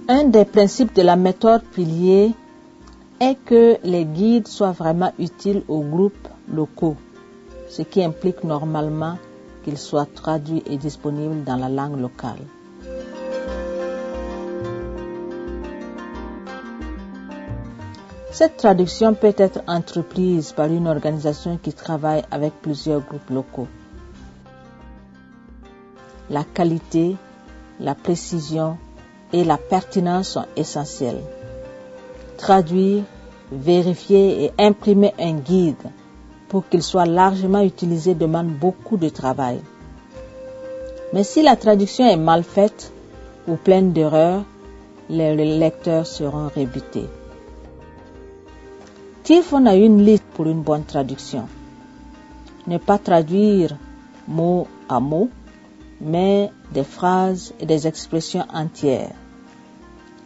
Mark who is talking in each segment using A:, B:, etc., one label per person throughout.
A: Un des principes de la méthode pilier est que les guides soient vraiment utiles aux groupes locaux, ce qui implique normalement qu'ils soient traduits et disponibles dans la langue locale. Cette traduction peut être entreprise par une organisation qui travaille avec plusieurs groupes locaux. La qualité, la précision et la pertinence sont essentielles. Traduire, vérifier et imprimer un guide pour qu'il soit largement utilisé demande beaucoup de travail. Mais si la traduction est mal faite ou pleine d'erreurs, les lecteurs seront rebutés. Tilfon a une liste pour une bonne traduction. Ne pas traduire mot à mot, mais des phrases et des expressions entières.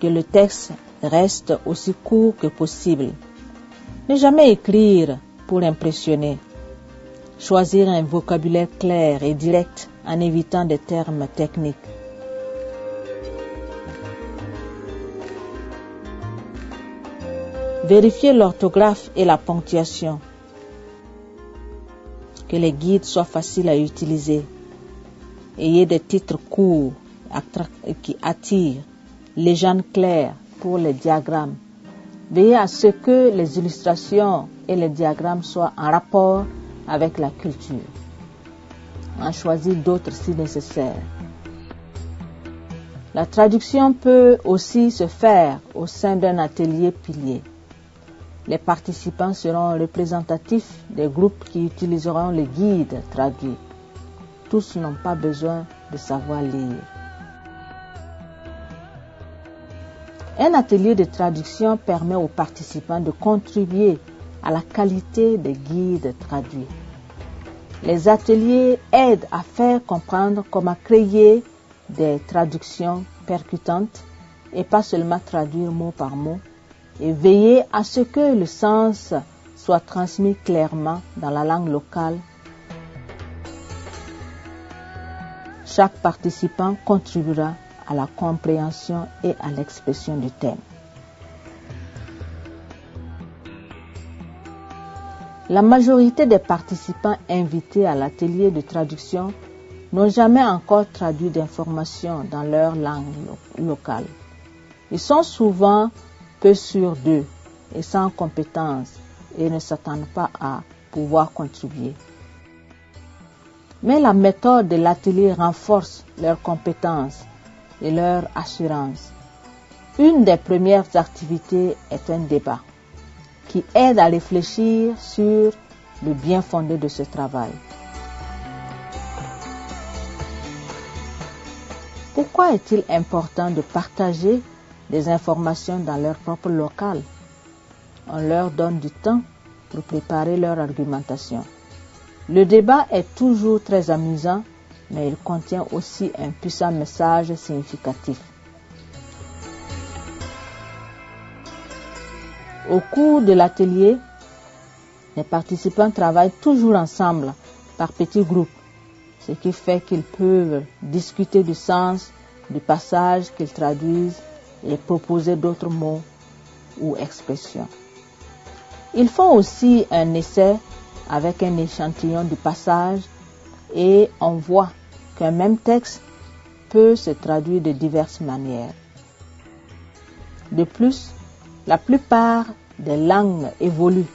A: Que le texte reste aussi court que possible. Ne jamais écrire pour impressionner. Choisir un vocabulaire clair et direct en évitant des termes techniques. Vérifier l'orthographe et la ponctuation. Que les guides soient faciles à utiliser. Ayez des titres courts qui attirent. Légendes claires pour les diagrammes. Veillez à ce que les illustrations et les diagrammes soient en rapport avec la culture. En choisir d'autres si nécessaire. La traduction peut aussi se faire au sein d'un atelier pilier. Les participants seront représentatifs des groupes qui utiliseront les guides traduits. Tous n'ont pas besoin de savoir lire. Un atelier de traduction permet aux participants de contribuer à la qualité des guides traduits. Les ateliers aident à faire comprendre comment créer des traductions percutantes et pas seulement traduire mot par mot, et veiller à ce que le sens soit transmis clairement dans la langue locale. Chaque participant contribuera à la compréhension et à l'expression du thème. La majorité des participants invités à l'atelier de traduction n'ont jamais encore traduit d'informations dans leur langue locale. Ils sont souvent peu sûrs d'eux et sans compétences et ne s'attendent pas à pouvoir contribuer. Mais la méthode de l'atelier renforce leurs compétences et leur assurance. Une des premières activités est un débat qui aide à réfléchir sur le bien fondé de ce travail. Pourquoi est-il important de partager des informations dans leur propre local? On leur donne du temps pour préparer leur argumentation. Le débat est toujours très amusant, mais il contient aussi un puissant message significatif. Au cours de l'atelier, les participants travaillent toujours ensemble par petits groupes, ce qui fait qu'ils peuvent discuter du sens du passage qu'ils traduisent et proposer d'autres mots ou expressions. Ils font aussi un essai avec un échantillon du passage et on voit qu'un même texte peut se traduire de diverses manières. De plus, la plupart des langues évoluent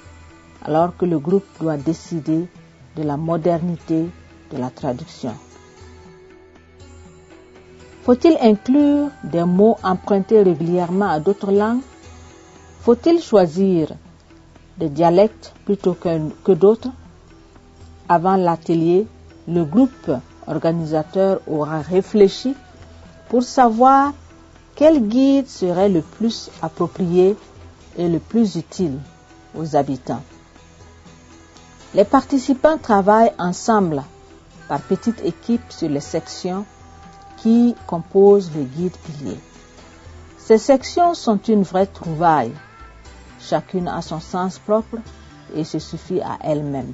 A: alors que le groupe doit décider de la modernité de la traduction. Faut-il inclure des mots empruntés régulièrement à d'autres langues? Faut-il choisir des dialectes plutôt que d'autres? Avant l'atelier, le groupe organisateur aura réfléchi pour savoir quel guide serait le plus approprié et le plus utile aux habitants. Les participants travaillent ensemble par petites équipes sur les sections qui composent le guide pilier. Ces sections sont une vraie trouvaille. Chacune a son sens propre et se suffit à elle-même.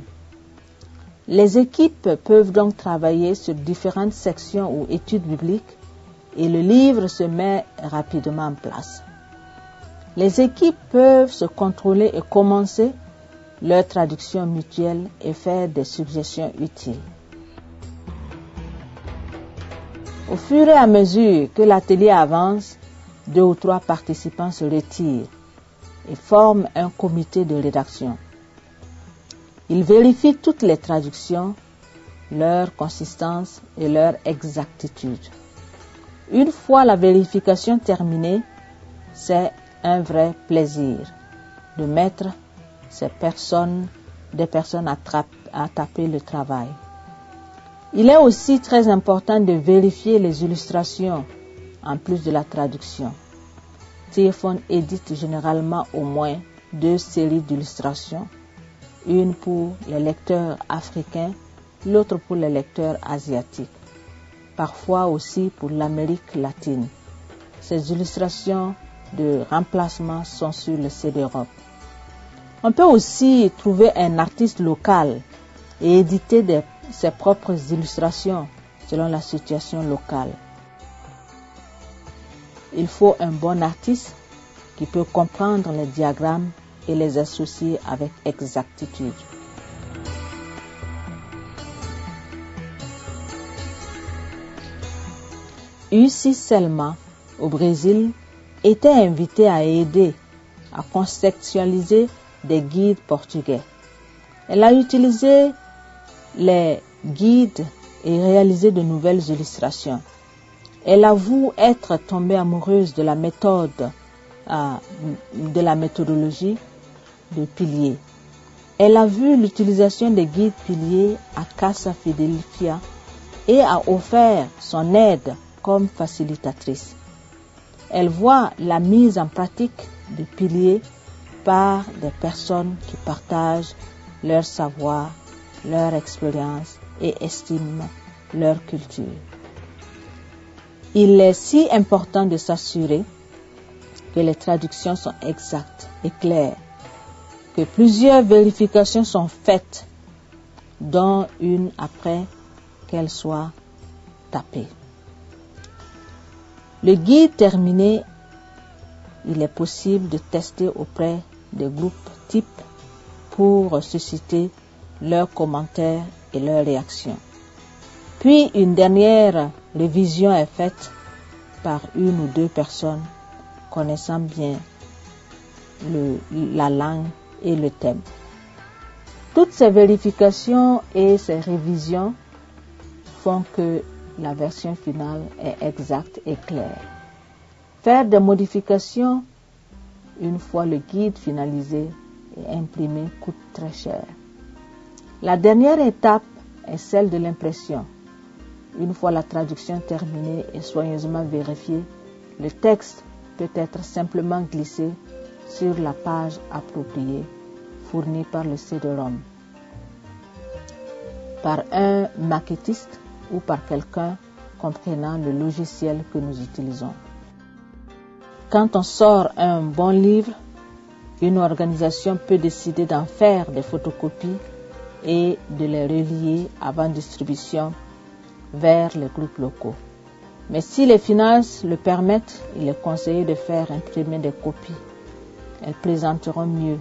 A: Les équipes peuvent donc travailler sur différentes sections ou études bibliques et le livre se met rapidement en place. Les équipes peuvent se contrôler et commencer leur traduction mutuelle et faire des suggestions utiles. Au fur et à mesure que l'atelier avance, 2 ou 3 participants se retirent et forment un comité de rédaction. Ils vérifient toutes les traductions, leur consistance et leur exactitude. Une fois la vérification terminée, c'est un vrai plaisir de mettre des personnes à taper le travail. Il est aussi très important de vérifier les illustrations en plus de la traduction. Tearfund édite généralement au moins 2 séries d'illustrations, une pour les lecteurs africains, l'autre pour les lecteurs asiatiques, parfois aussi pour l'Amérique latine. Ces illustrations de remplacement sont sur le CD-ROM. On peut aussi trouver un artiste local et éditer ses propres illustrations selon la situation locale. Il faut un bon artiste qui peut comprendre les diagrammes et les associer avec exactitude. Uci Selma, au Brésil, était invitée à aider à conceptualiser des guides portugais. Elle a utilisé les guides et réalisé de nouvelles illustrations. Elle avoue être tombée amoureuse de la méthodologie de piliers. Elle a vu l'utilisation des guides piliers à Casa Fidelifia et a offert son aide comme facilitatrice. Elle voit la mise en pratique des piliers par des personnes qui partagent leur savoir, leur expérience et estiment leur culture. Il est si important de s'assurer que les traductions sont exactes et claires, que plusieurs vérifications sont faites, dont une après qu'elle soit tapée. Le guide terminé, il est possible de tester auprès des groupes types pour susciter leurs commentaires et leurs réactions. Puis une dernière révision est faite par 1 ou 2 personnes connaissant bien la langue et le thème. Toutes ces vérifications et ces révisions font que la version finale est exacte et claire. Faire des modifications une fois le guide finalisé et imprimé coûte très cher. La dernière étape est celle de l'impression. Une fois la traduction terminée et soigneusement vérifiée, le texte peut être simplement glissé sur la page appropriée fournie par le CD-ROM, par un maquettiste ou par quelqu'un comprenant le logiciel que nous utilisons. Quand on sort un bon livre, une organisation peut décider d'en faire des photocopies et de les relier avant distribution vers les groupes locaux. Mais si les finances le permettent, il est conseillé de faire imprimer des copies. Elles présenteront mieux,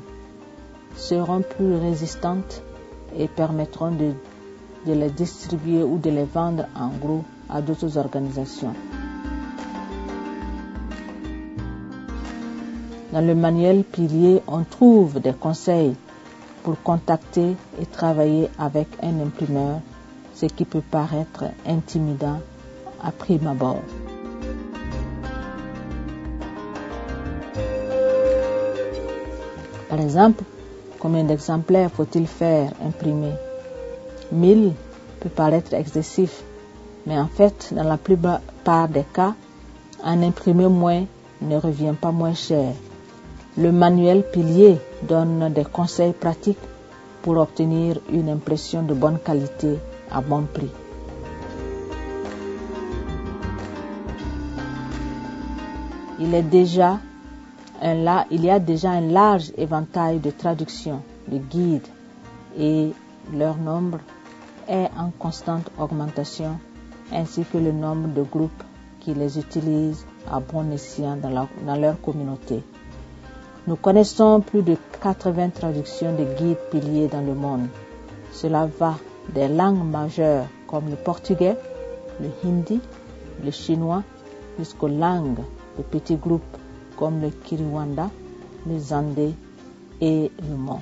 A: seront plus résistantes et permettront de les distribuer ou de les vendre en gros à d'autres organisations. Dans le manuel Pilier, on trouve des conseils pour contacter et travailler avec un imprimeur, ce qui peut paraître intimidant à prime abord. Par exemple, combien d'exemplaires faut-il faire imprimer? 1000 peut paraître excessif, mais en fait, dans la plupart des cas, en imprimer moins ne revient pas moins cher. Le manuel Pilier donne des conseils pratiques pour obtenir une impression de bonne qualité à bon prix. Il y a déjà un large éventail de traductions, de guides, et leur nombre est en constante augmentation, ainsi que le nombre de groupes qui les utilisent à bon escient dans leur communauté. Nous connaissons plus de 80 traductions de guides piliers dans le monde. Cela va des langues majeures comme le portugais, le hindi, le chinois, jusqu'aux langues de petits groupes comme le Kinyarwanda, le Zande et le Mon.